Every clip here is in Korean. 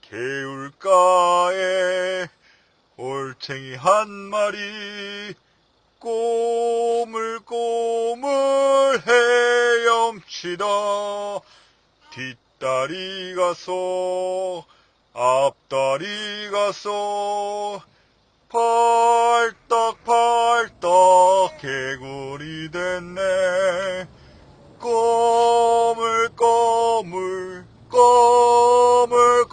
개울가에 올챙이 한 마리 꼬물꼬물 헤엄치다 뒷다리 가서 앞다리 가서 팔딱팔딱 개구리 됐네. 꼬물꼬물 꼬물꼬물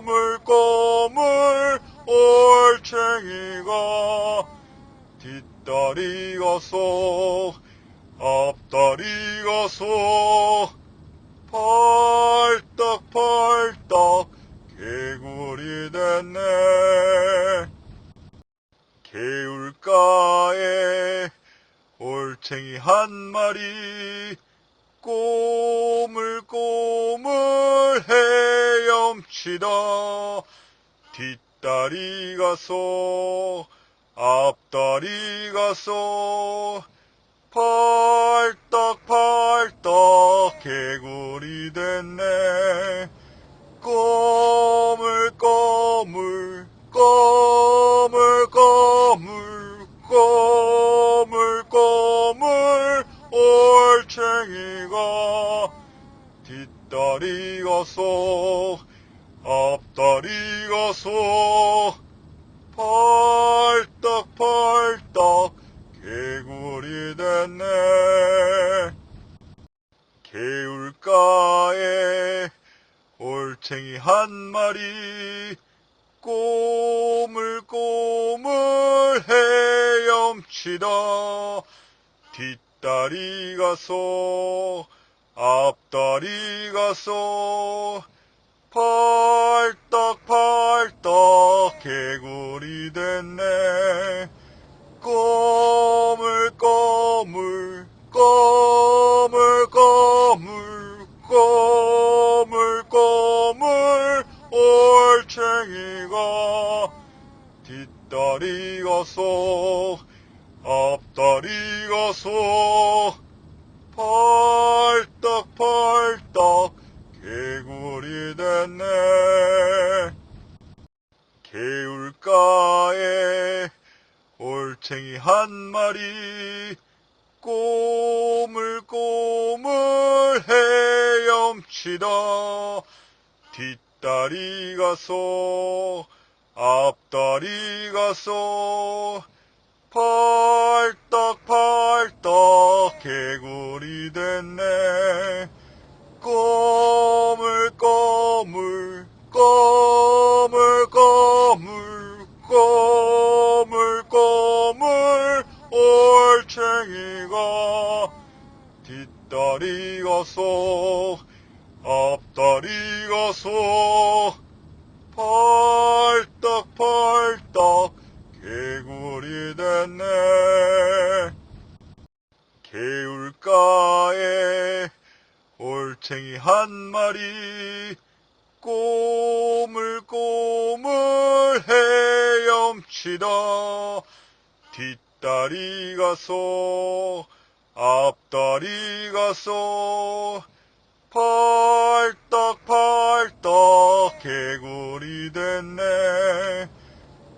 꼬물꼬물 올챙이가 뒷다리 가서 앞다리 가서 팔딱팔딱 개구리 됐네. 개울가에 올챙이 한 마리 꼬물꼬물 헤엄치다 뒷다리 가서 앞다리 가서 팔딱팔딱 개구리 됐네. 꼬물꼬물 꼬물꼬물 꼬물꼬물 올챙이가 뒷다리 가서 앞다리 가서 팔딱팔딱 개구리 됐네. 개울가에 올챙이 한 마리 꼬물꼬물 헤엄치다 뒷다리 가서 앞다리 가서 팔딱팔딱 개구리 됐네. 꼬물꼬물 꼬물꼬물 꼬물꼬물 올챙이가 뒷다리 가서 앞다리 가서 팔딱팔딱 개구리 됐네. 개울가에 올챙이 한 마리 꼬물꼬물 헤엄치다 뒷다리 가서 앞다리 가서 팔딱팔딱 개구리 됐네. 꼬물꼬물 꼬물꼬물 꼬물꼬물 올챙이가 뒷다리 가서 앞다리 가서 팔딱팔딱 개구리 됐네. 개울가에 올챙이 한 마리 꼬물꼬물 헤엄치다 뒷다리 가서 앞다리 가서 팔딱팔딱 개구리 됐네.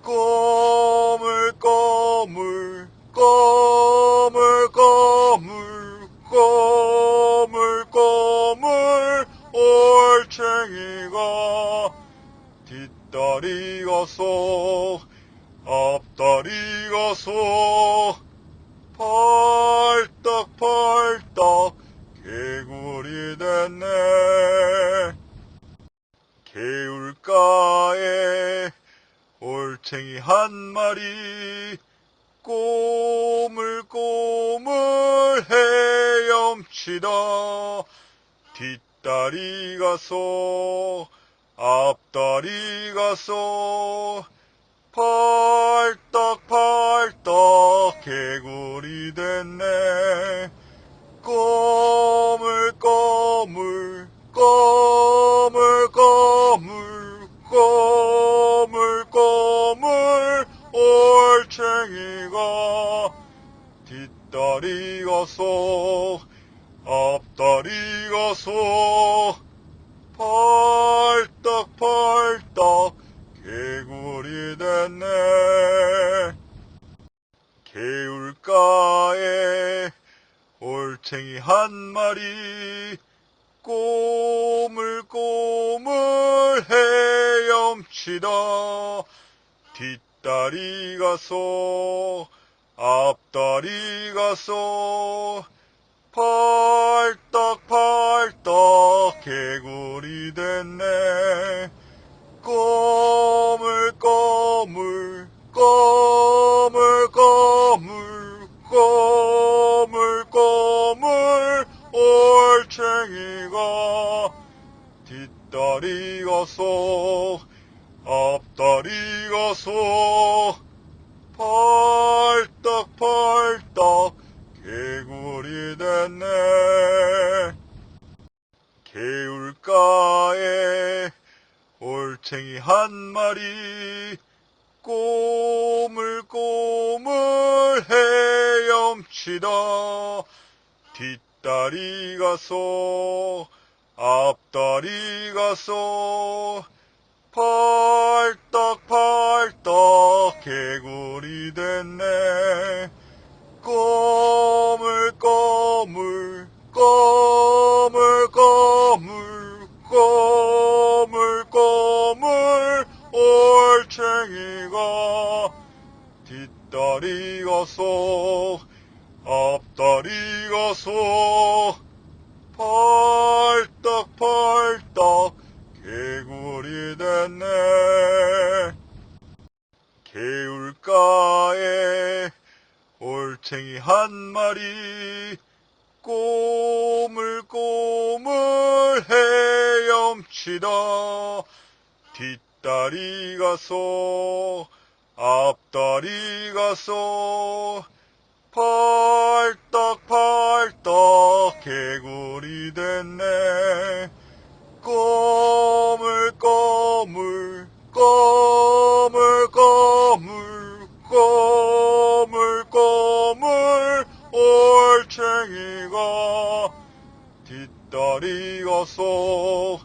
꼬물꼬물 꼬물꼬물 꼬물꼬물 올챙이가 뒷다리 가서 앞다리 가서 팔딱팔딱 개구리 됐네. 개울가에 올챙이 한 마리 꼬물꼬물 헤엄치다 뒷다리 가서 앞다리 가서 팔딱팔딱 개구리 됐네. 꼬물꼬물 꼬물꼬물 꼬물꼬물 올챙이가 뒷다리 가서 앞다리 가서 펄떡펄떡 개구리 됐네. 개울가에 올챙이 한 마리 꼬물꼬물 헤엄치다 뒷다리 가서 앞다리 가서 펄떡펄떡 개구리 됐네. 꼬물꼬물 꼬물꼬물 꼬물꼬물 올챙이가 뒷다리 가서 앞다리 가서 펄떡펄떡 개구리 됐네. 개울가에 올챙이 한 마리 꼬물꼬물 헤엄치다 뒷다리 가서 앞다리 가서 펄떡펄떡 개구리 됐네. 꼬물꼬물 꼬물꼬물 꼬물꼬물 올챙이가 뒷다리 가서 앞다리 가서 펄떡펄떡 개구리 됐네. 개울가에 올챙이 한 마리 꼬물꼬물 헤엄치다 뒷다리 가서 앞다리 가서 펄떡펄떡 개구리 됐네. 꼬물꼬물 꼬물꼬물 꼬물꼬물 올챙이가 뒷다리 가서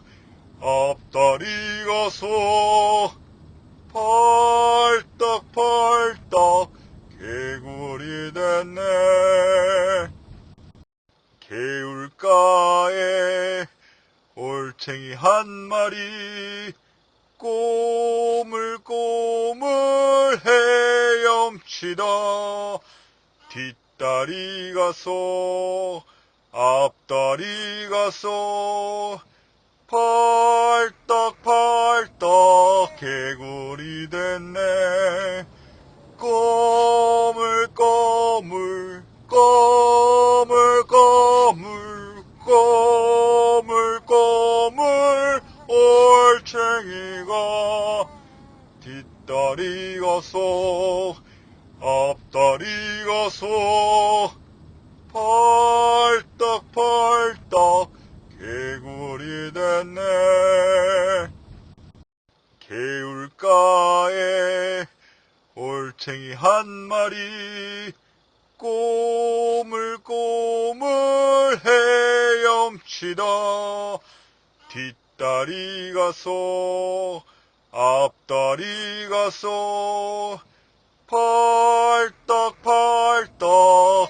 앞다리 가서 펄떡펄떡 개구리 됐네. 개울가에 올챙이 한 마리 꼬물꼬물 헤엄치다 뒷다리 가서 앞다리 가서 펄떡펄떡 개구리 됐네. 꼬물꼬물 꼬물꼬물 꼬물꼬물 올챙이가 뒷다리 가서 앞다리 가서 펄떡펄떡 개구리 됐네. 개울가에 올챙이 한 마리 꼬물꼬물 헤엄치다 뒷다리 가서 앞다리 가서 펄떡펄떡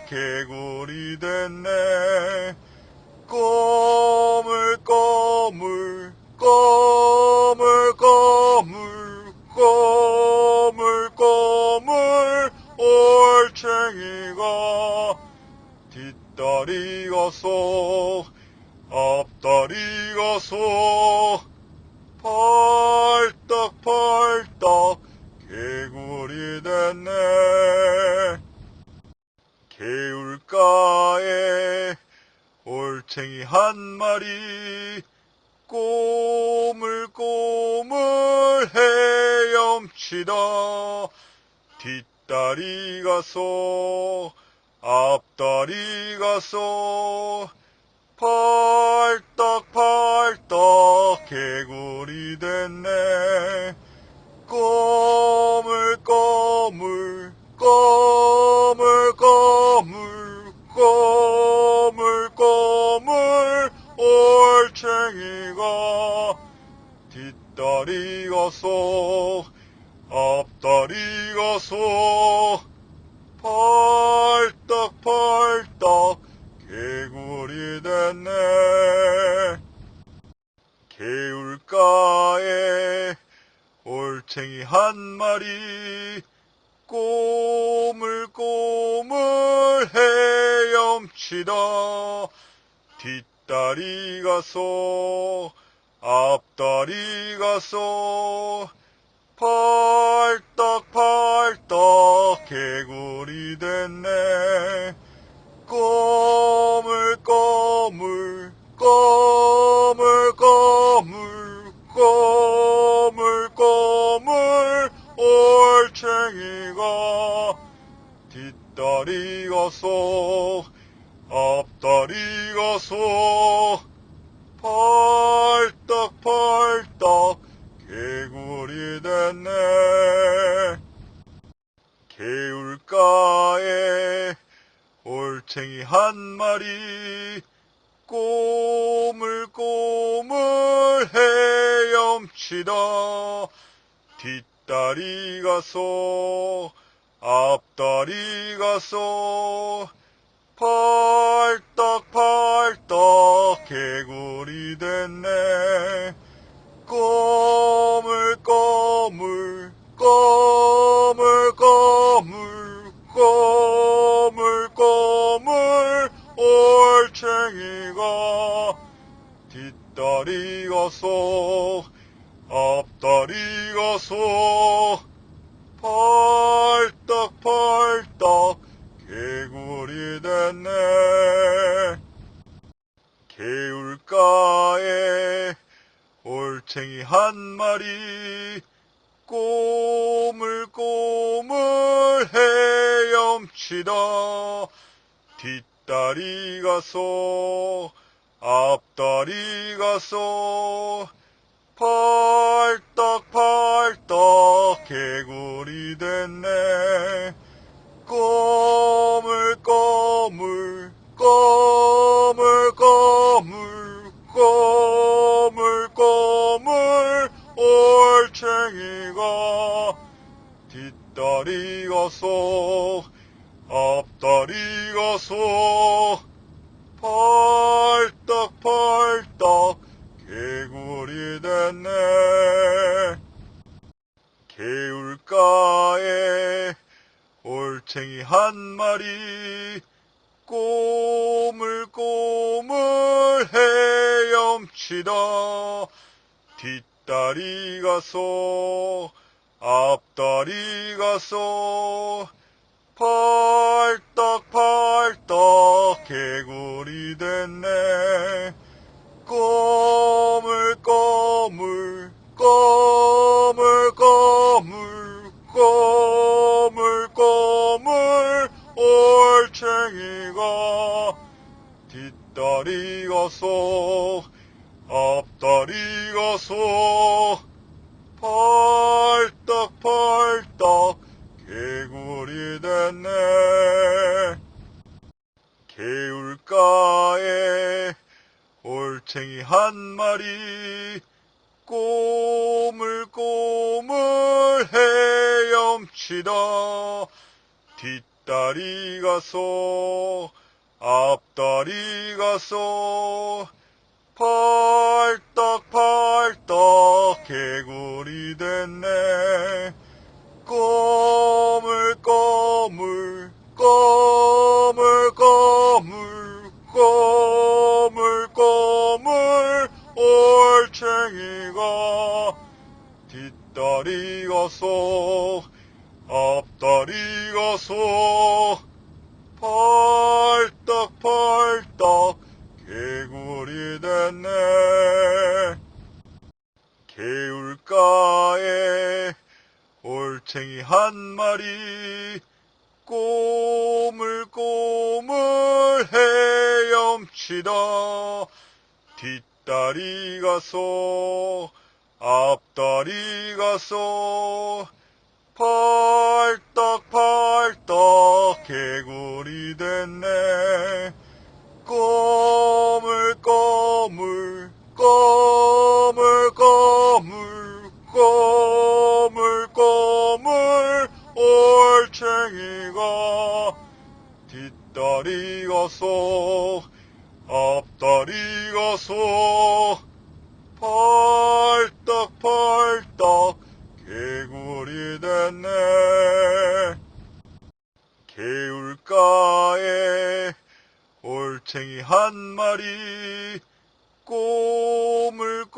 개구리 됐네. 꼬물꼬물 꼬물꼬물 꼬물꼬물 올챙이가 뒷다리 가서 앞다리 가서 펄떡펄떡 개구리 됐네. 개울가에 올챙이 한 마리 꼬물꼬물 헤엄치다 뒷다리 가서 앞다리 가서 펄떡펄떡 개구리 됐네. 꼬물꼬물 꼬물꼬물 꼬물꼬물 올챙이가 뒷다리가 소 앞다리가 소 팔딱팔딱 개구리 됐네. 개울가에 올챙이 한 마리 꼬물꼬물 헤엄치다 뒷다리가 소 앞다리가 소 팔딱팔딱 개구리 됐네. 꼬물꼬물 꼬물꼬물 꼬물꼬물 올챙이가 뒷다리가 소 앞다리가 소 팔딱팔딱 개구리 됐네. 개울가에 올챙이 한 마리 꼬물꼬물 헤엄치다 뒷다리가 소 앞다리가 소 팔딱팔딱 개구리 됐네. 꼬물꼬물 꼬물꼬물 꼬물꼬물 올챙이가 뒷다리가 소 앞다리가 소 팔딱팔딱 개구리 됐네. 개울가에 올챙이 한 마리 꼬물꼬물 헤엄치다 뒷다리가 소 앞다리가 소 팔딱팔딱 개구리 됐네. 꼬물꼬물 꼬물꼬물 꼬물꼬물 올챙이가 뒷다리가 소 앞다리가 소 팔딱팔딱 개구리 됐네. 개울가에 올챙이 한 마리 꼬물꼬물 헤엄치다 뒷다리가 소 앞다리가 소 팔딱팔딱 개구리 됐네. 꼬물꼬물 꼬물꼬물 꼬물꼬물 올챙이가 뒷다리가 소 앞다리가 소 팔딱팔딱 개구리 됐네. 개울가에 올챙이 한 마리 꼬물꼬물 헤엄치다 뒷다리가 소 앞다리가 소 팔딱팔딱 개구리 됐네. 꼬물꼬물 꼬물꼬물 꼬물꼬물 올챙이가 뒷다리가 소 앞다리가 소 팔딱팔딱 개구리 됐네. 개울가에 올챙이 한 마리 꼬물꼬물 헤엄치다 뒷다리가 소 앞다리가 소 팔딱팔딱 개구리 됐네. 꼬물꼬물 꼬물꼬물 앞다리가 쏙 앞다리가 쏙 팔딱팔딱 개구리 됐네. 개울가에 올챙이 한 마리 꼬물꼬물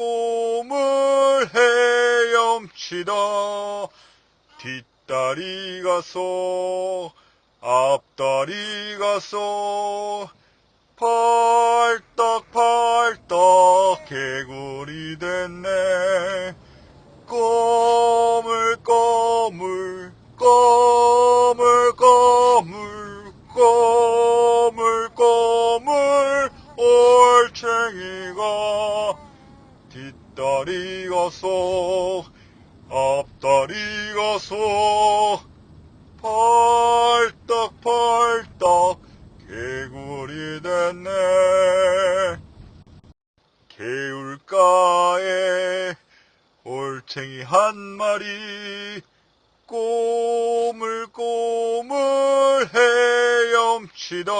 헤엄치다 뒷다리가 쏙 앞다리가 쏙 팔딱팔딱 개구리 됐네. 꼬물꼬물 꼬물꼬물 꼬물꼬물 올챙이가 뒷다리가 쏙 앞다리가 쏙 팔딱팔딱 개구리 됐네. 개울가에 올챙이 한 마리 꼬물꼬물 헤엄치다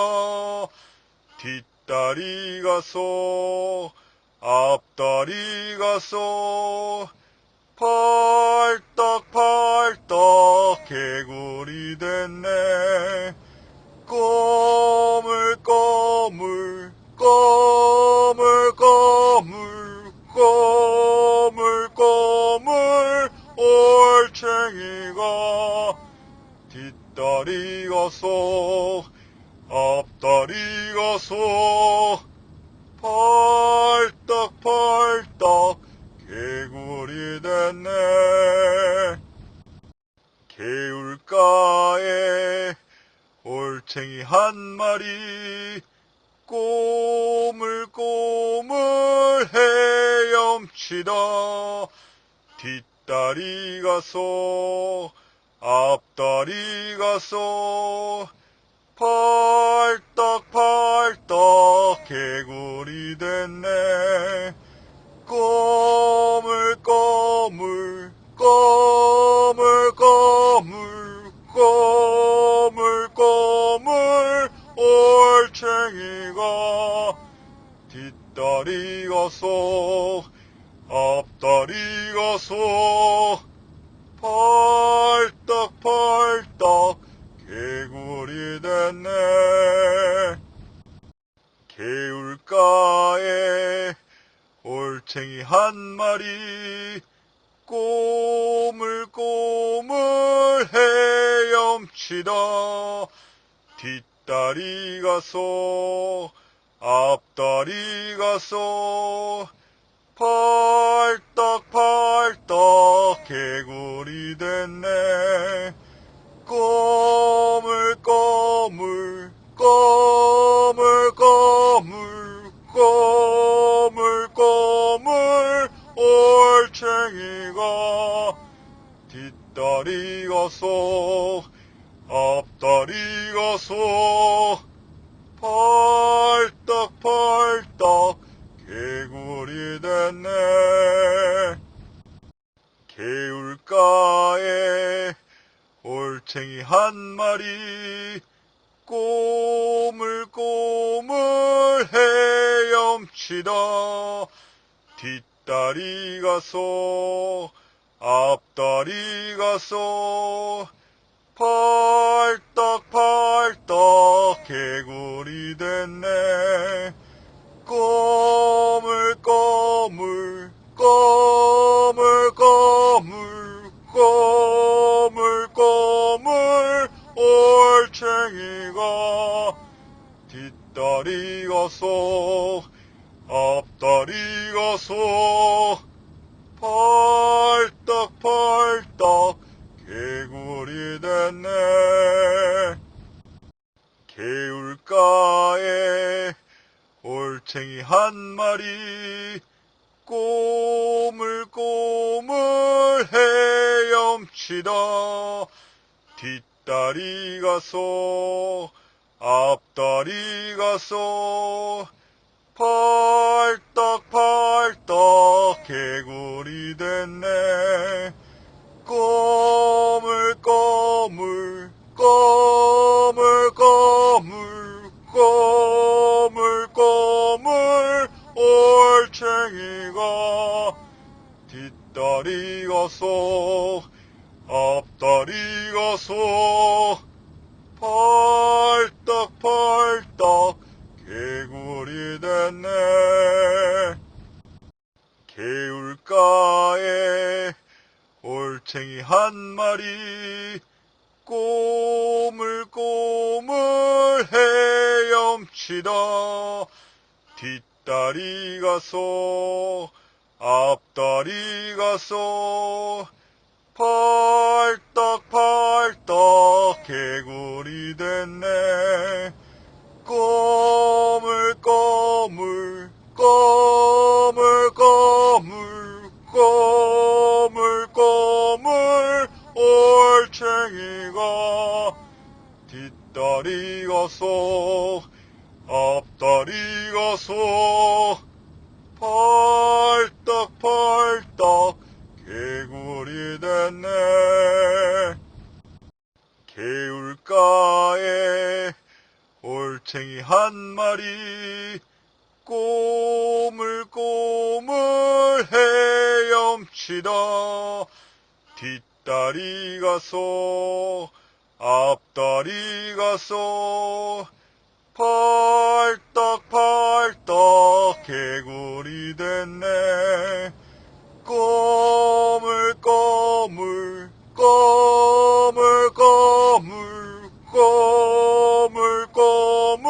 뒷다리가 쏙 앞다리가 쏙 팔딱팔딱 개구리 됐네. 꼬물꼬물 꼬물꼬물 꼬물꼬물 올챙이가 뒷다리가 쏙 앞다리가 쏙 팔딱팔딱 개구리 됐네. 개울가에 올챙이 한 마리 꼬물꼬물 헤엄치다 뒷다리가 쏙 앞다리가 쏙 팔딱팔딱 개구리 됐네. 꼬물꼬물 꼬물꼬물 꼬물꼬물 올챙이가 뒷다리가 쏙 앞다리가 쏙 팔딱팔딱 개구리 됐네. 개울가에 올챙이 한 마리 꼬물꼬물 헤엄치다 뒷다리가 쏙 앞다리가 쏙 팔딱팔딱 개구리 됐네. 꼬물꼬물 꼬물꼬물 꼬물꼬물 올챙이가 뒷다리가 쏙 앞다리가 쏙 팔딱팔딱 개구리 됐네. 개울가에 올챙이 한 마리 꼬물꼬물 헤엄치다 뒷다리가 쏙 앞다리가 쏙 팔딱팔딱 개구리 됐네. 꼬물꼬물 꼬물꼬물 꼬물꼬물 올챙이가 뒷다리가 쏙 앞다리가 쏙 팔딱팔딱 개구리 됐네. 개울가에 올챙이 한 마리 꼬물꼬물 헤엄치다 뒷다리가 쏙 앞다리가 쏙 팔딱팔딱 개구리 됐네. 꼬물꼬물 꼬물꼬물 뒷다리가 쏙 앞다리가 쏙 펄떡펄떡 개구리 됐네. 개울가에 올챙이 한 마리 꼬물꼬물 헤엄치다 뒷다리가 쏙 앞다리가 쏙 펄떡펄떡 개구리 됐네. 꼬물꼬물 꼬물꼬물 꼬물꼬물 올챙이가 뒷다리가 쏙 앞다리가 쏙 펄떡펄떡 개구리 됐네. 개울가에 올챙이 한 마리 꼬물꼬물 헤엄치다 뒷다리가 쏙 앞다리가 쏙 펄떡펄떡 개구리 됐네. 꼬물꼬물 꼬물꼬물 꼬물꼬물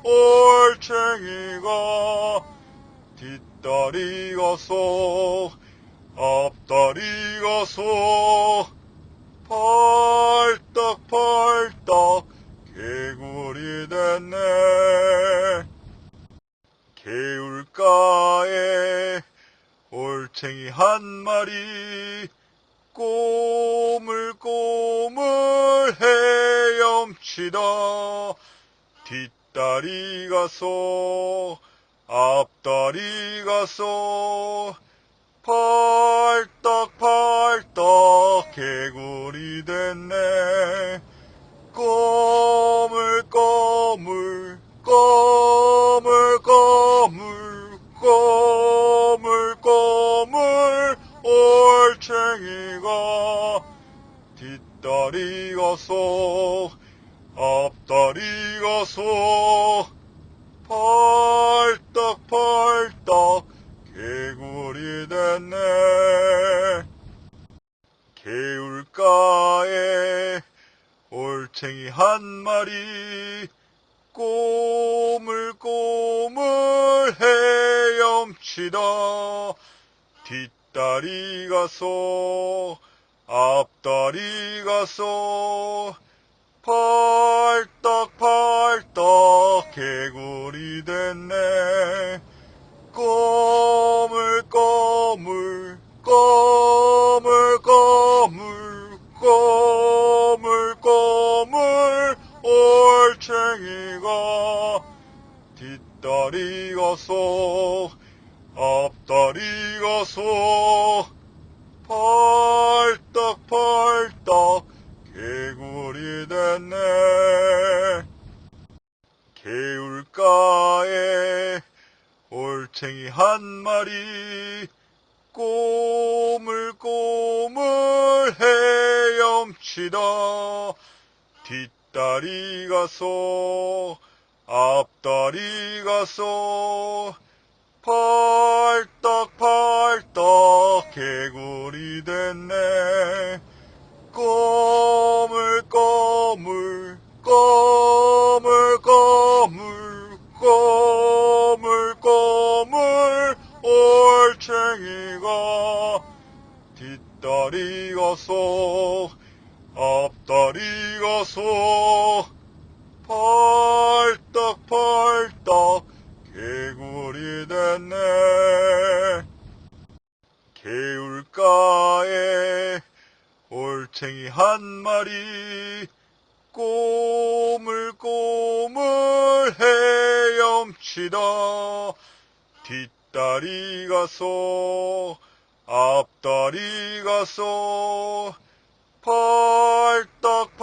올챙이가 뒷다리가 쏙 앞다리가 쏙 펄떡펄떡 개구리 됐네. 개울가에 올챙이 한 마리 꼬물꼬물 헤엄치다 뒷다리가 쏙 앞다리가 쏙 펄떡펄떡 개구리 됐네. 꼬물꼬물 꼬물꼬물 꼬물꼬물 올챙이가 뒷다리가 쏙 앞다리가 쏙 펄떡펄떡 개구리 됐네. 개울가에 올챙이 한 마리 꼬물꼬물 헤엄치다 뒷다리가 쏙 앞다리가 쏙 펄떡펄떡 개구리 됐네. 꼬물꼬물 꼬물꼬물 꼬물꼬물 올챙이가 뒷다리가 쏙 앞다리가 쏙 펄떡펄떡 개구리 됐네. 개울가에 올챙이 한 마리 꼬물꼬물 헤엄치다 뒷다리가 쏙 앞다리가 쏙 펄떡펄떡 개구리 됐네. 꼬물꼬물 꼬물꼬물 꼬물꼬물 올챙이가 뒷다리가 쏙 앞다리가 쏙 펄떡펄떡 개구리 됐네. 개울가에 올챙이 한 마리 꼬물꼬물 헤엄치다 뒷다리가 쏙 앞다리가 쏙 펄떡펄떡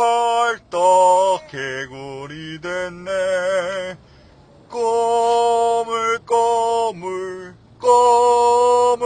개구리 됐네. 꼬물꼬물 꼬물꼬물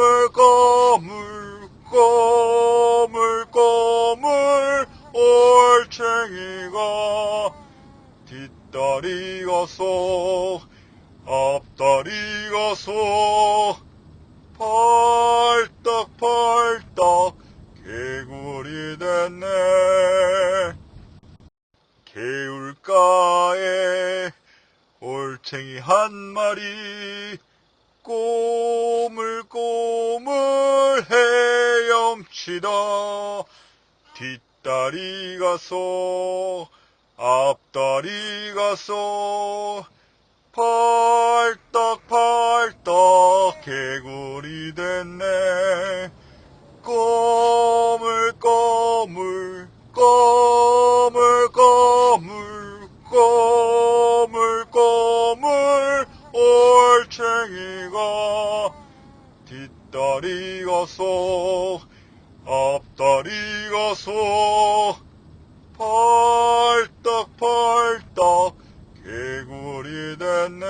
헤엄치다 뒷다리가 소 앞다리가 소 팔딱팔딱 개구리 됐네. 꼬물꼬물 꼬물꼬물 꼬물꼬물 올챙이가 뒷다리가 소 앞다리가 소 팔딱팔딱 개구리 됐네.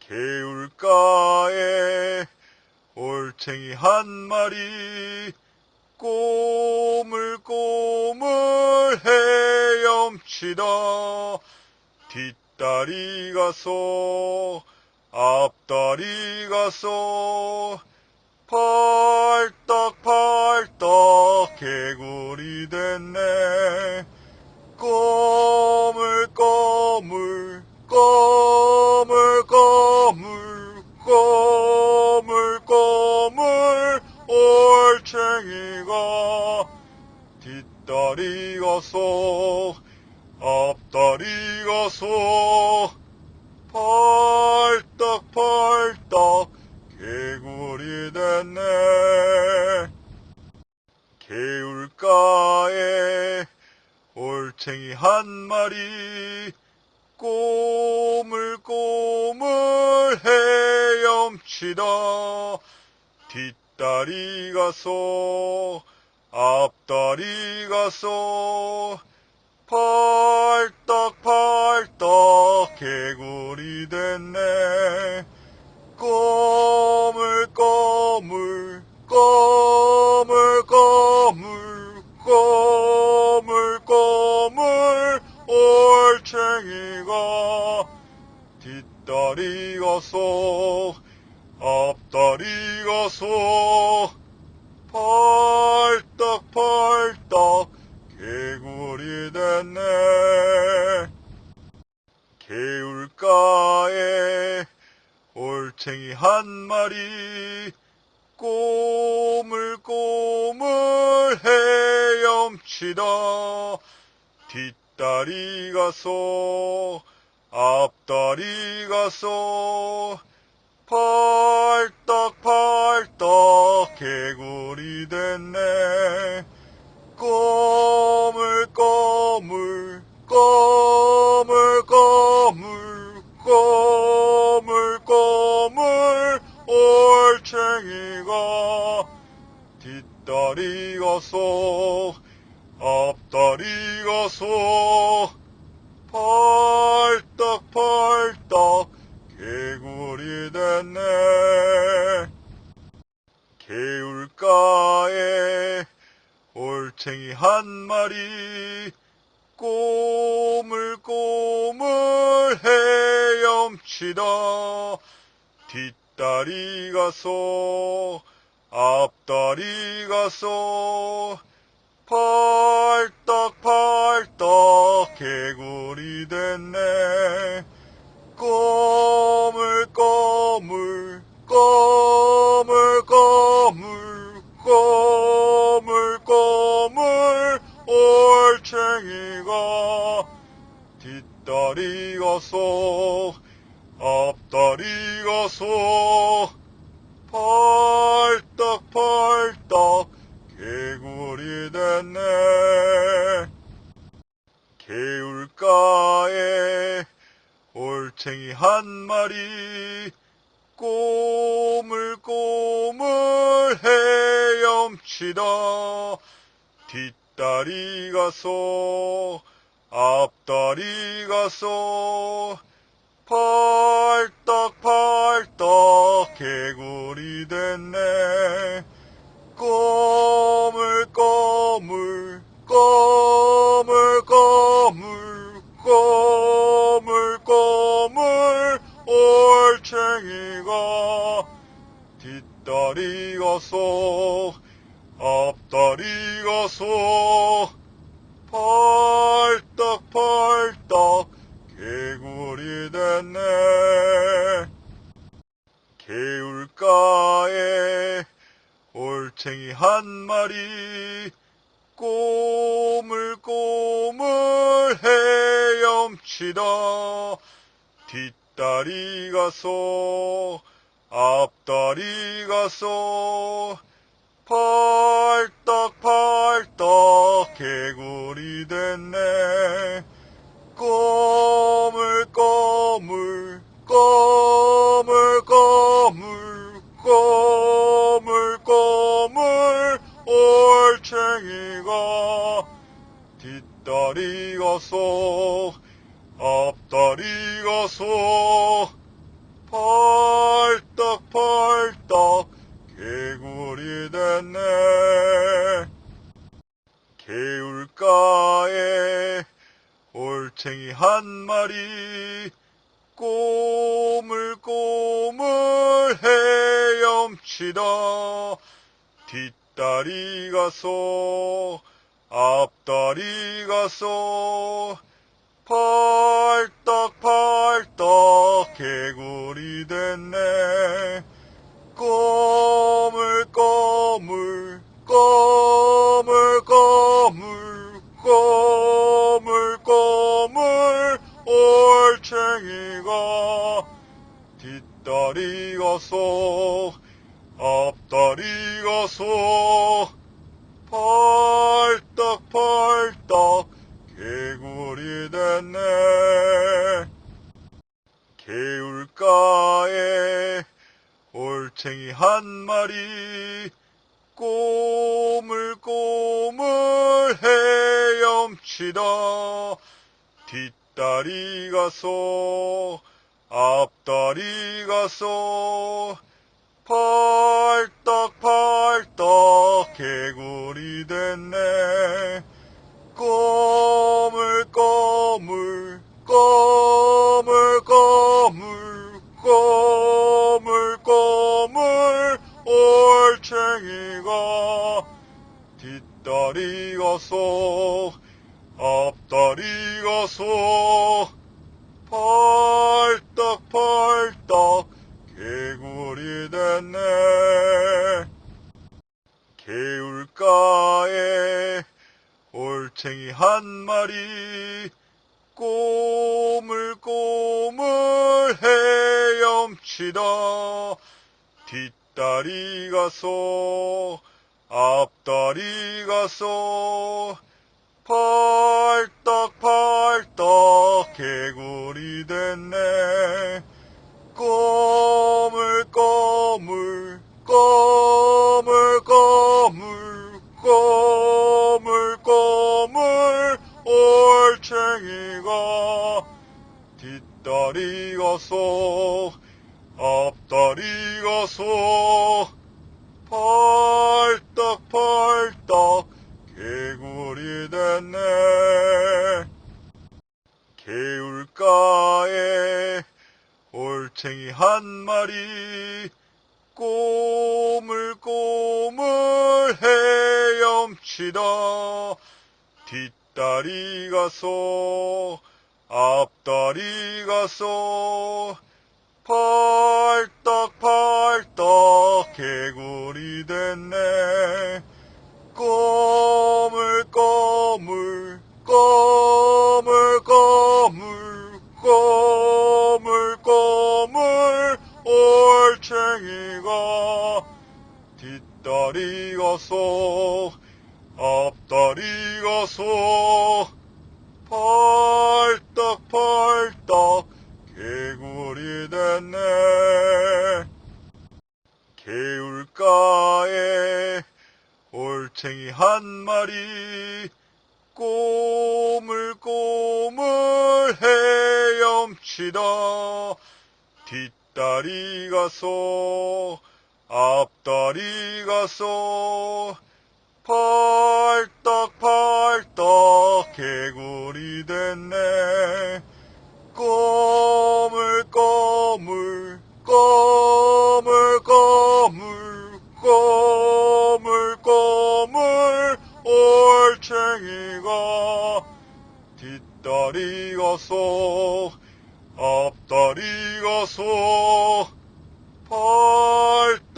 개울가에 올챙이 한 마리 꼬물꼬물 헤엄치다 뒷다리가 소 앞다리가 소 팔딱팔딱 개구리 됐네. 꼬물꼬물 꼬물꼬물 꼬물꼬물 올챙이가 뒷다리가 소 앞다리가 소 팔딱팔딱 개구리 됐네. 개울가에 올챙이 한 마리 꼬물꼬물 헤엄치다 뒷다리가 소 앞다리가 소 팔딱팔딱 개구리 됐네. 꼬물꼬물 꼬물꼬물 꼬물꼬물 올챙이가 뒷다리가 소 앞다리가 소 팔딱팔딱 개구리 됐네. 개울가에 올챙이 한 마리 꼬물꼬물 헤엄치다 뒷다리가 소 앞다리가 소 팔딱팔딱 개구리 됐네. 꼬물꼬물 꼬물꼬물 꼬물꼬물 올챙이가 뒷다리가 소 앞다리가 소 팔딱팔딱 개구리 됐네. 개울가에 올챙이 한 마리 꼬물꼬물 헤엄치다 뒷다리가 소 앞다리가 소 팔딱팔딱 개구리 됐네. 꼬물꼬물 꼬물꼬물 꼬물꼬물 올챙이가 뒷다리가 소 앞다리가 소 팔딱팔딱 개구리 됐네. 개울가에 올챙이 한 마리 꼬물꼬물 헤엄치다 뒷다리가 소 앞다리가 소 팔딱팔딱 개구리 됐네. 꼬물꼬물 꼬물꼬물 꼬물꼬물 올챙이가 뒷다리가 소 앞다리가 소 팔딱팔딱 개구리 됐네. 개울가에 한 마리 꼬물꼬물 헤엄치다 뒷다리 가서 앞다리 가서 팔딱팔딱 개구리 됐네. 꼬물꼬물 꼬물꼬물 꼬물꼬물 올챙이가 뒷다리 가서 앞다리 가서 팔딱팔딱 개구리 됐네. 개울가에 올챙이 한 마리 꼬물꼬물 헤엄치다 뒷다리 가서 앞다리 가서 팔딱팔딱 개구리 됐네. 꼬물꼬물 꼬물꼬물 꼬물꼬물 올챙이가 뒷다리 가서 앞다리 가서 팔딱팔딱 개구리 됐네. 개울가에 올챙이 한 마리 꼬물꼬물 헤엄치다 뒷다리 가서 앞다리 가서 팔딱팔딱 개구리 됐네. 꼬물꼬물 꼬물꼬물 꼬물꼬물 올챙이가 뒷다리 가서 앞다리 가서 팔딱팔딱 개구리 됐네. 개울가에 올챙이 한 마리 꼬물꼬물 헤엄치다 뒷다리 가서 앞다리 가서 팔딱팔딱 개구리 됐네. 꼬물꼬물 꼬물꼬물 꼬물꼬물 올챙이가 뒷다리 가서 앞다리 가서 팔딱팔딱 개구리 됐네. 개울가에 올챙이 한 마리 꼬물꼬물 헤엄치다 뒷다리 가서 앞다리 가서 팔딱팔딱 개구리 됐네. 꼬물꼬물 꼬물꼬물 꼬물꼬물 올챙이가 뒷다리 가서 앞다리 가서 팔딱팔딱 개구리 됐네. 개울가에 올챙이 한 마리 꼬물꼬물 헤엄치다 뒷다리 가서 앞다리 가서 팔딱팔딱 개구리 됐네. 꼬물꼬물 꼬물꼬물 꼬물꼬물 올챙이가 뒷다리 가서 앞다리 가서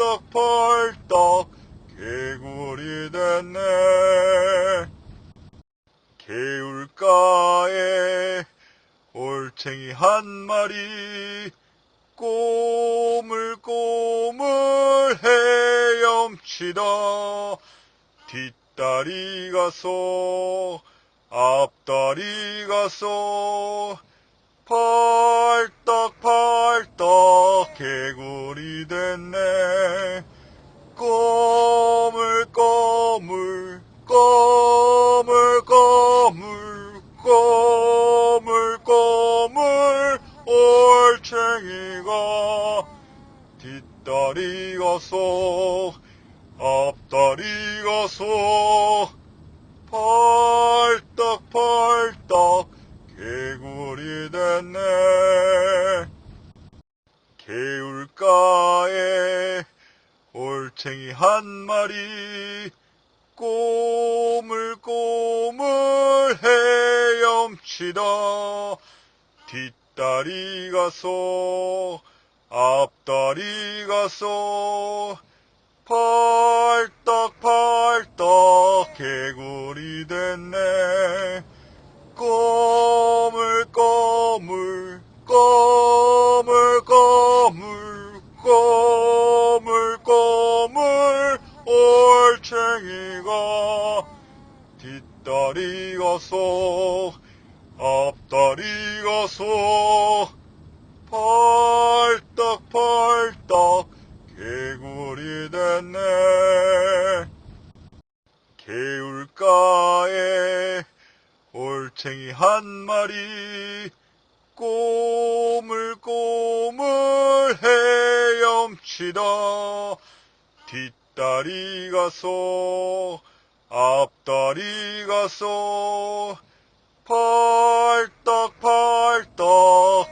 팔딱팔딱 개구리 개구리 됐네. 개울가에 올챙이 한 마리 꼬물꼬물 헤엄치다 뒷다리 가서 앞다리 가서 팔딱팔딱 개구리 됐네. 꼬물꼬물 꼬물꼬물 꼬물꼬물 올챙이가 뒷다리 가서 앞다리 가서 팔딱팔딱 개구리 됐네. 개울가에 올챙이 한 마리 꼬물꼬물 헤엄치다 뒷다리 가서 앞다리 가서 팔딱팔딱 개구리 됐네. 꼬물꼬물 꼬물꼬물 꼬물꼬물 올챙이가 뒷다리 가서 앞다리 가서 팔딱팔딱 개구리 됐네. 개울가에 올챙이 한 마리 꼬물꼬물 헤엄치다 뒷다리 가서 앞다리 가서 팔딱팔딱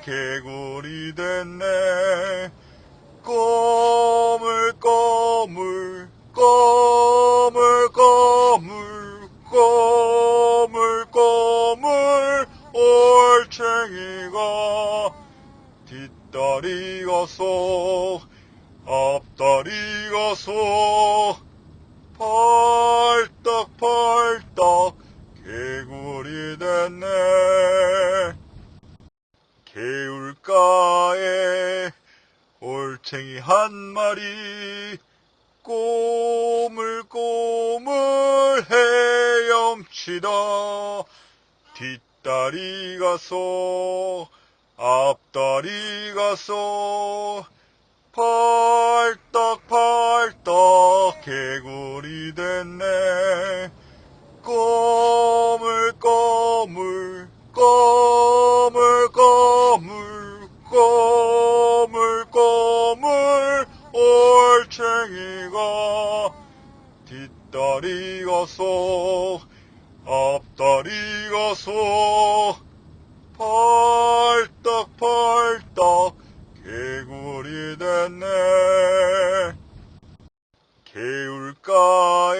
개구리 됐네. 꼬물꼬물 꼬물꼬물 꼬물꼬물 올챙이가 뒷다리 가서 앞다리 가서 팔딱팔딱 개구리 됐네. 개울가에 올챙이 한 마리 꼬물꼬물 헤엄치다 뒷다리 가서 앞다리 가서 팔딱팔딱 개구리 됐네. 꼬물꼬물 꼬물꼬물 꼬물꼬물 올챙이가 뒷다리 가서 앞다리 가서 팔딱팔딱 개구리 됐네. 개울가에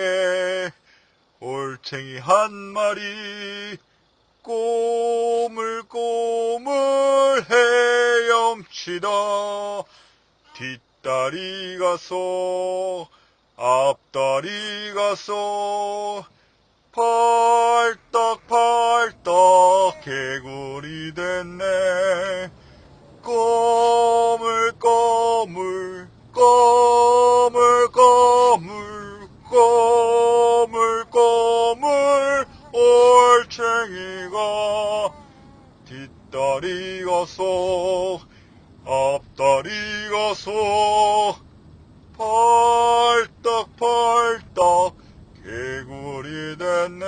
올챙이 한 마리 꼬물꼬물 헤엄치다 뒷다리 가서 앞다리 가서 팔딱팔딱 개구리 됐네. 꼬물꼬물 꼬물꼬물 꼬물꼬물 올챙이가 뒷다리 가서 앞다리 가서 팔딱팔딱 개구리 됐네.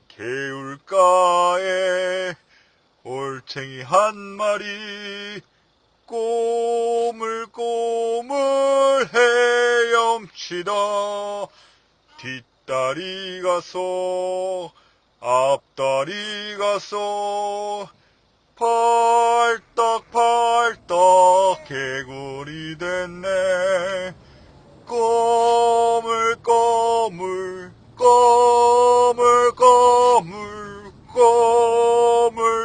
개울가에 올챙이 한 마리 꼬물꼬물 헤엄치다 뒷다리 가서 앞다리 가서 팔딱팔딱 개구리 됐네. 꼬물꼬물 꼬물꼬물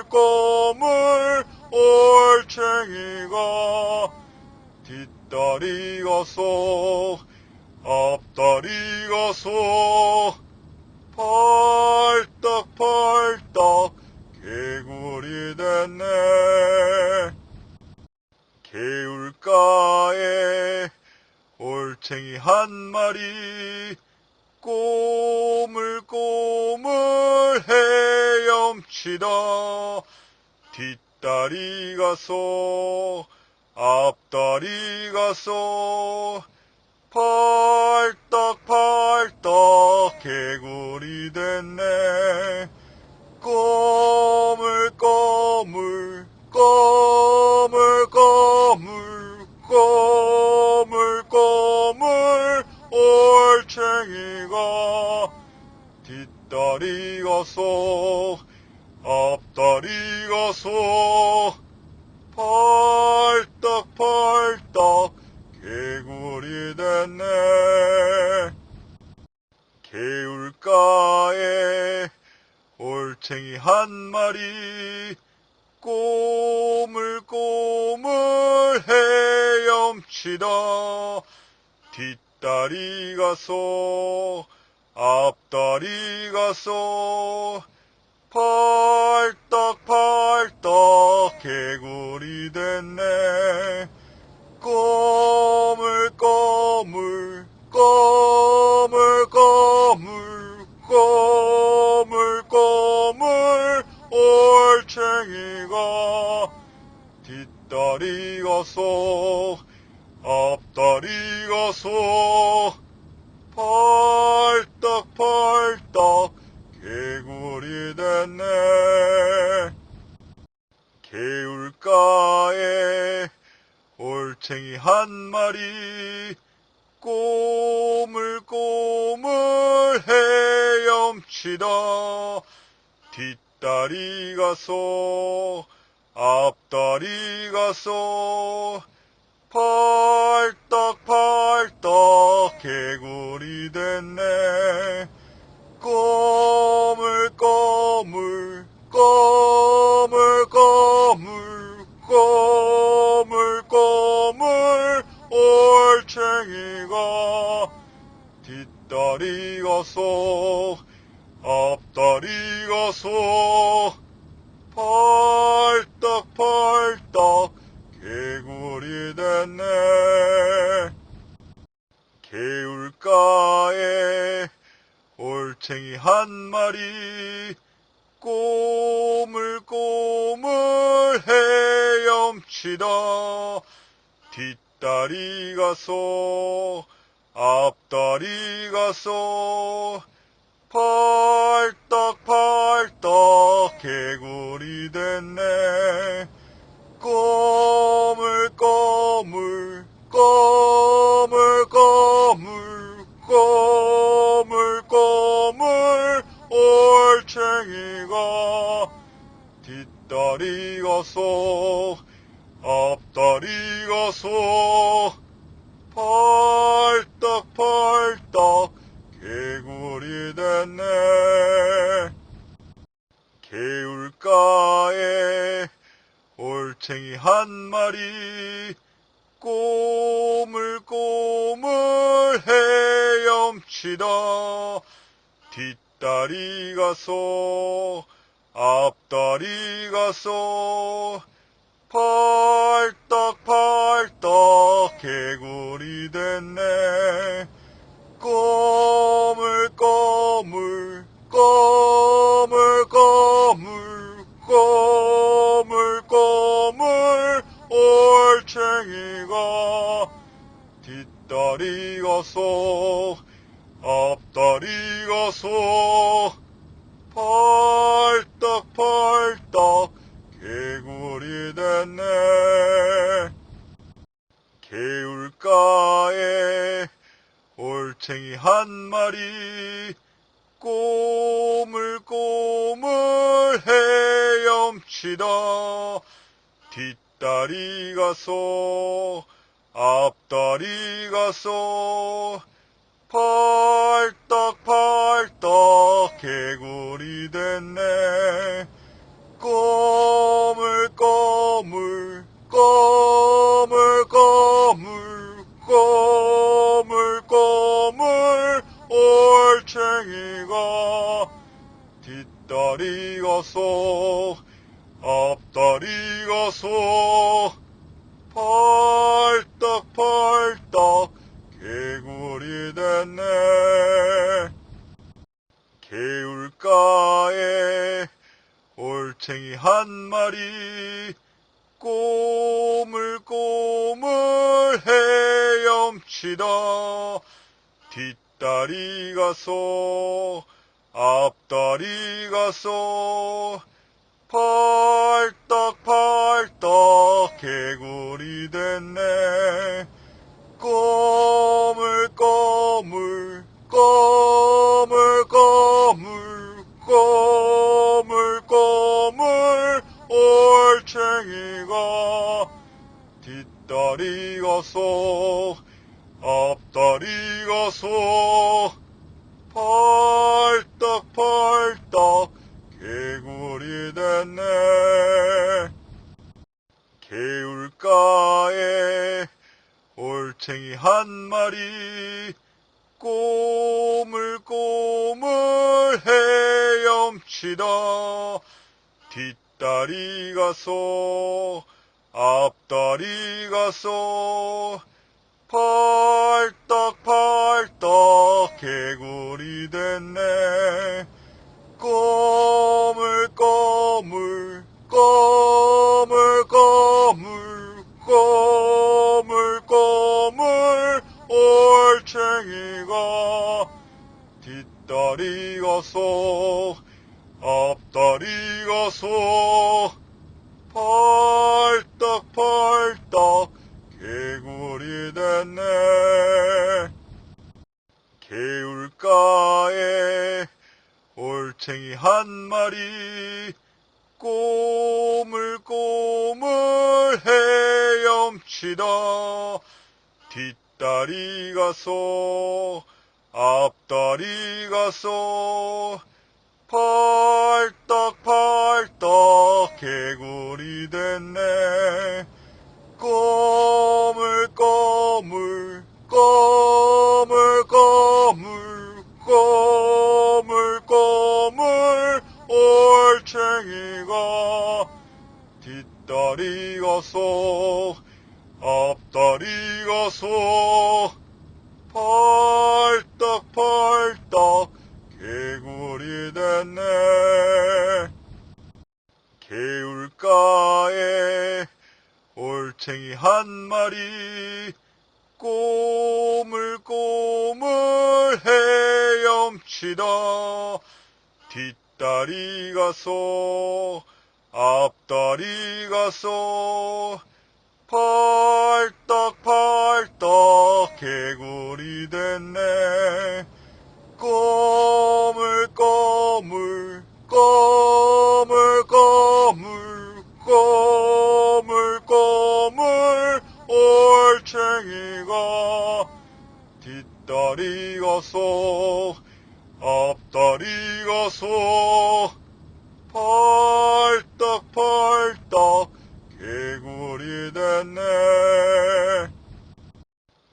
꼬물꼬물 올챙이가 뒷다리 가서 앞다리 가서 팔딱팔딱 개구리 됐네. 개울가에 올챙이 한 마리 꼬물꼬물 헤엄치다 뒷다리 가서 앞다리 가서 팔딱팔딱 개구리 됐네. 꼬물꼬물 꼬물꼬물 꼬물꼬물 올챙이가 뒷다리 가서 앞다리 가서 팔딱팔딱 개구리 됐네. 개울가에 올챙이 한 마리 꼬물꼬물 헤엄치다 뒷다리 가서 앞다리 가서 팔딱팔딱 개구리 됐네. 꼬물꼬물 꼬물꼬물 꼬물꼬물 올챙이가 뒷다리 가서 앞다리 가서 팔딱팔딱 개구리 됐네. 개울가에 올챙이 한 마리 꼬물꼬물 헤엄치다 뒷다리 가서 앞다리 가서 팔딱팔딱 개구리 됐네. 꼬물꼬물 꼬물꼬물 꼬물꼬물 올챙이가 뒷다리 가서 앞다리 가서 팔딱팔딱 개구리 됐네. 개울가에 올챙이 한 마리 꼬물꼬물 헤엄치다 뒷다리 가서 앞다리 가서 팔딱팔딱 개구리 됐네. 꼬물꼬물 꼬물꼬물 꼬물꼬물 올챙이가 뒷다리 가서 앞다리 가서 팔딱팔딱 개구리 됐네. 개울가에 올챙이 한 마리 꼬물꼬물 헤엄치다 뒷다리 가서 앞다리 가서 팔딱팔딱 개구리 됐네. 꼬물꼬물 꼬물꼬물 꼬물꼬물 올챙이가 뒷다리 가서 앞다리 가서 팔딱팔딱 개구리 됐네. 개울가에 올챙이 한 마리 꼬물꼬물 헤엄치다 뒷다리 가서 앞다리 가서 팔딱팔딱 개구리 됐네. 꼬물꼬물 꼬물꼬물 꼬물꼬물 가서 앞다리 가서 팔딱팔딱 개구리 됐네. 개울가에 올챙이 한 마리 꼬물꼬물 헤엄치다 뒷다리 가서 앞다리 가서 팔딱팔딱 개구리 됐네. 꼬물꼬물 꼬물꼬물 꼬물꼬물 올챙이가 뒷다리 가서 앞다리 가서 팔딱팔딱 개구리 됐네. 개울가에 올챙이 한 마리 꼬물꼬물 헤엄치다 뒷다리 가서 앞다리 가서 팔딱팔딱 개구리 됐네. 꼬물꼬물 꼬물꼬물 꼬물꼬물 올챙이가 뒷다리 가서 앞다리 가서 팔딱팔딱 개구리 됐네. 개울가에 올챙이 한 마리 꼬물꼬물 헤엄치다 뒷다리 가서 앞다리 가서 팔딱팔딱 개구리 됐네. 꼬물꼬물 꼬물꼬물 꼬물꼬물 올챙이가 뒷다리 가서 앞다리 가서 팔딱팔딱 개구리 됐네. 개울가에 올챙이 한 마리 꼬물꼬물 헤엄치다 뒷다리 가서 앞다리 가서 팔딱팔딱 개구리 됐네. 꼬물꼬물 꼬물꼬물 꼬물꼬물 올챙이가 뒷다리 가서 앞다리 가서 팔딱팔딱 개구리 됐네.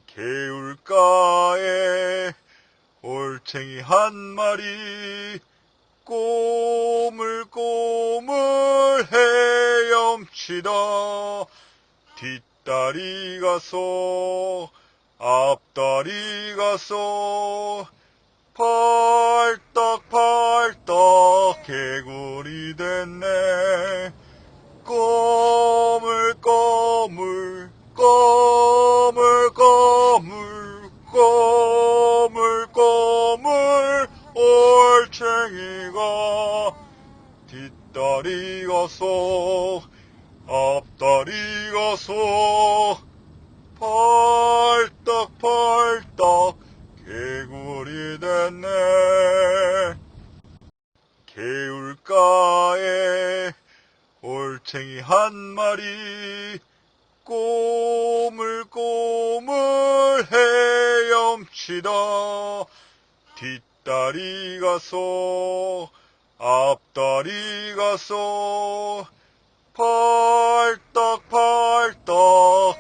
개울가에 올챙이 한 마리 꼬물꼬물 헤엄치다 뒷다리 가서 앞다리 가서 팔딱팔딱 개구리 됐네. 꼬물꼬물 꼬물꼬물 꼬물꼬물 올챙이가 뒷다리 가서 앞다리 가서 팔딱팔딱 개구리 됐네. 개울가에 올챙이 한 마리 꼬물꼬물 헤엄치다 뒷다리 가서 앞다리 가서 팔딱팔딱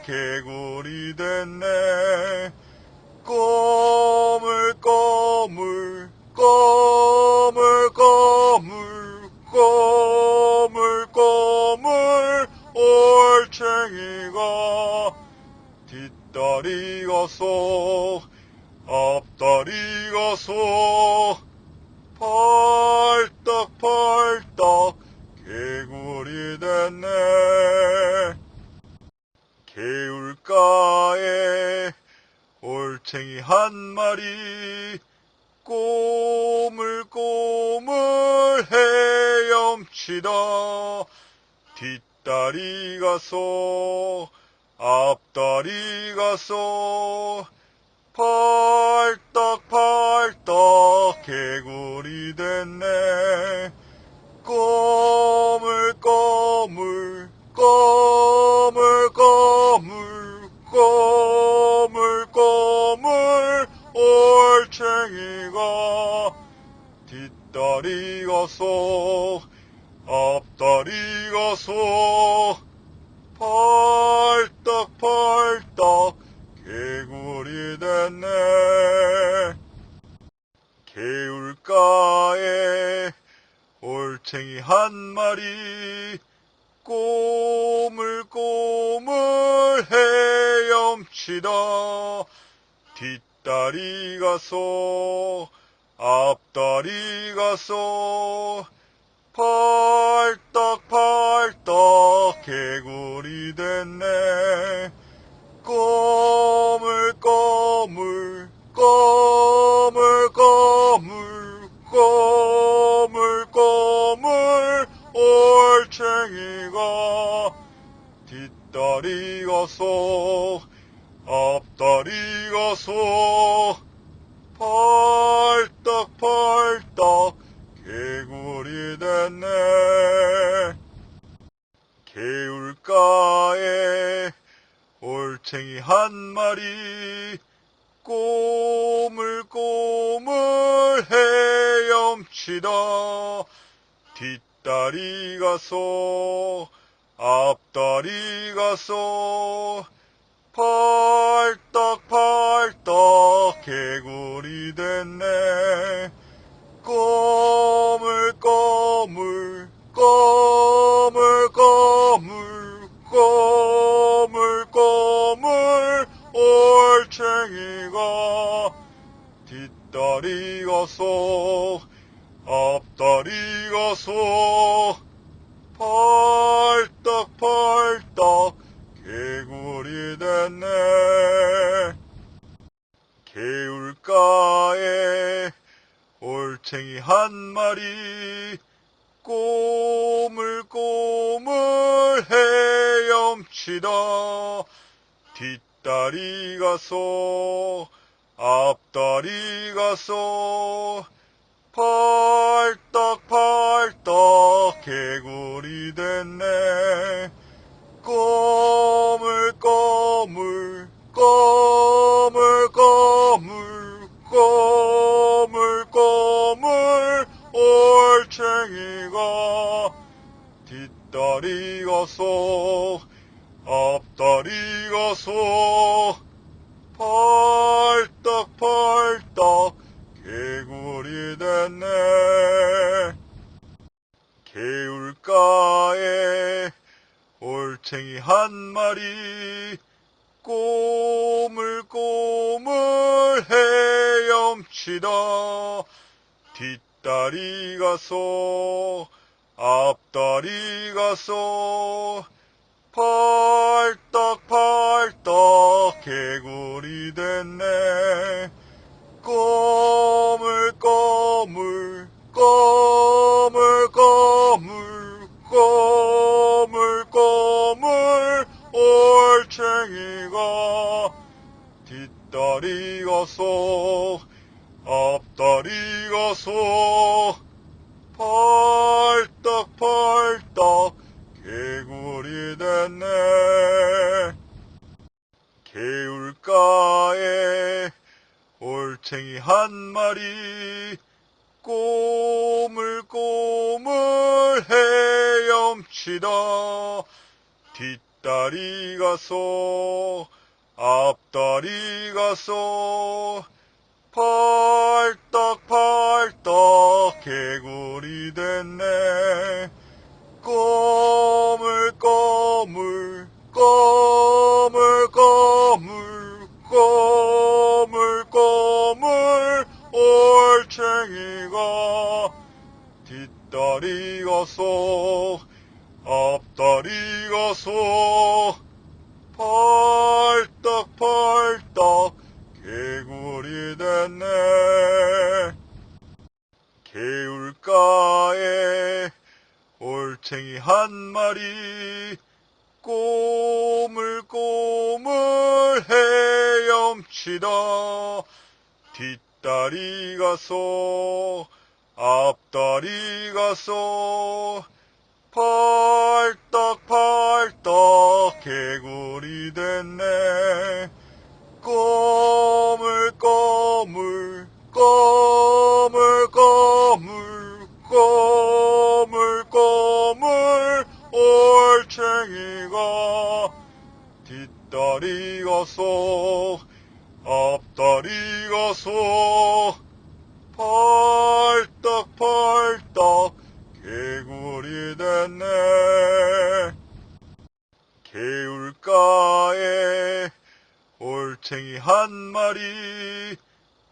개구리 됐네. 꼬물꼬물 꼬물꼬물 꼬 올챙이가 뒷다리가 소 앞다리가 소 팔딱팔딱 개구리 됐네. 개울가에 올챙이 한 마리 꼬물꼬물 헤엄치다 뒷다리가 소 앞다리가 소 팔딱팔딱 개구리 됐네. 꼬물꼬물 꼬물꼬물 꼬물꼬물 올챙이가 뒷다리가 소 앞다리가 소 팔딱팔딱 개구리 됐네. 개울가에 올챙이 한 마리 꼬물꼬물 헤엄치다 뒷다리가 소 앞다리가 소 팔딱팔딱 개구리 됐네. 꼬물꼬물 꼬물꼬물 꼬물꼬물 올챙이가 뒷다리가 소 앞다리가 소 팔딱팔딱 개구리 됐네. 개울가에 올챙이 한 마리 꼬물꼬물 헤엄치다 뒷다리가 소 앞다리가 소 팔딱팔딱 개구리 됐네. 꼬물꼬물 꼬물꼬물 꼬물꼬물 올챙이가 뒷다리가 소 앞다리가 소 팔딱팔딱 개구리 됐네. 개울가에 올챙이 한 마리 꼬물꼬물 헤엄치다 뒷다리가 소 앞다리가 소 팔딱팔딱 개구리 됐네. 꼬물꼬물 꼬물꼬물 꼬물꼬물 올챙이가 뒷다리가 소 앞다리가 소 팔딱팔딱 개구리 됐네. 개울가에 올챙이 한 마리 꼬물꼬물 헤엄치다 뒷다리가 소 앞다리가 소 팔딱팔딱 개구리 됐네. 꼬물꼬물 꼬물꼬물 꼬물꼬물 올챙이가 뒷다리가 소 앞다리가 소 팔딱팔딱 개구리 됐네. 개울가에 올챙이 한 마리 꼬물꼬물 헤엄치다 뒷다리가 소 앞다리가 소 팔딱팔딱 개구리 됐네. 꼬물꼬물 꼬물꼬물 펄떡 개구리 됐네. 개울가에 올챙이 한 마리 꼬물꼬물 헤엄치다 뒷다리 가서 앞다리 가서 펄떡펄떡 개구리 됐네. 꼬물꼬물 꼬물꼬물 꼬물꼬물 올챙이가 뒷다리 가서 앞다리 가서 펄떡펄떡 개구리 됐네. 개울가에 올챙이 한 마리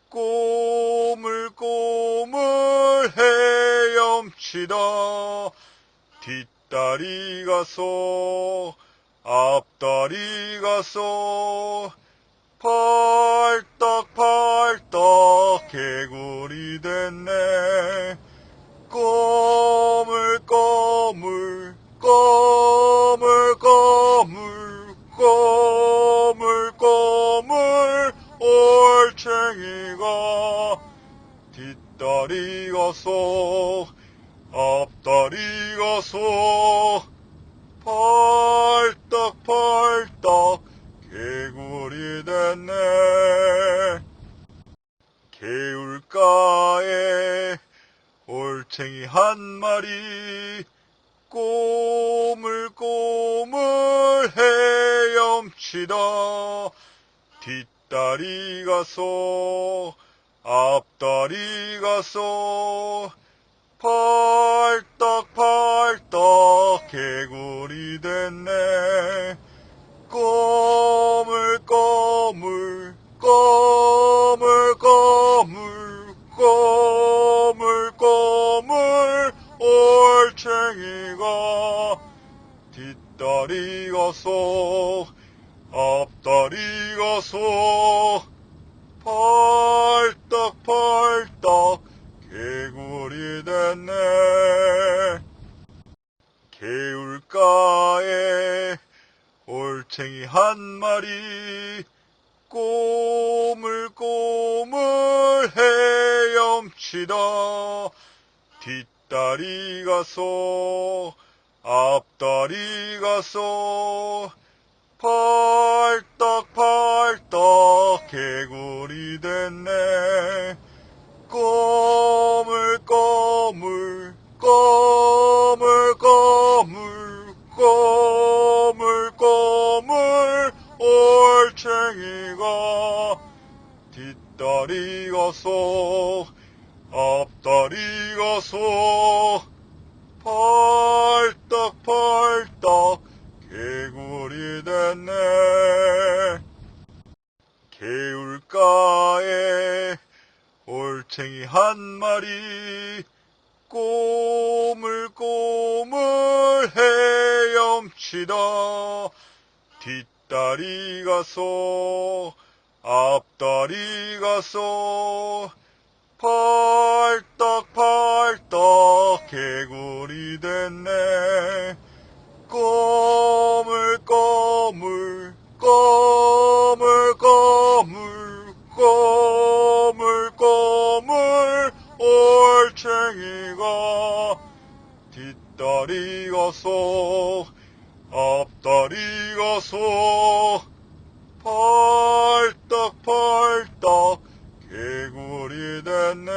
꼬물꼬물 헤엄치다 뒷다리 가서 앞다리 가서 펄떡펄떡 개구리 됐네. 꼬물꼬물 꼬물꼬물 꼬물꼬물 올챙이가 뒷다리 가서 앞다리 가서 펄떡펄떡 개구리 됐네. 개울가에 올챙이 한 마리 꼬물꼬물 헤엄치다 뒷다리 가서 앞다리 가서 펄떡펄떡 개구리 됐네. 꼬물꼬물 꼬물꼬물 꼬물꼬물 올챙이가 뒷다리 가서 앞다리 가서 펄떡펄떡 개구리 됐네. 개울가에 올챙이 한 마리 꼬물꼬물 헤엄치다 뒷다리 가서 앞다리 가서 펄떡펄떡 개구리 됐네. 꼬물꼬물 꼬물꼬물 꼬물꼬물 올챙이가 뒷다리 가서 앞다리 가서 펄떡펄떡 개구리 됐네. 개울가에 올챙이 한 마리 꼬물꼬물 헤엄치다 뒷다리 가서 앞다리 가서 펄떡펄떡 개구리 됐네. 개울가에 올챙이 한 마리 꼬물꼬물 헤엄치다 뒷다리 가서 앞다리 가서 펄떡펄떡 개구리 됐네. 개울가에 올챙이 한 마리 꼬물꼬물 헤엄치다 뒷다리 가서 앞다리 가서 펄떡펄떡 개울가에 올챙이 한 마리 꼬물꼬물 헤엄치다 뒷다리 가서 앞다리 가서 펄떡펄떡 개구리 됐네. 꼬물꼬물 꼬물꼬물 꼬물꼬물 올챙이가 뒷다리 가서 앞다리 가서 펄떡펄떡 개구리 됐네.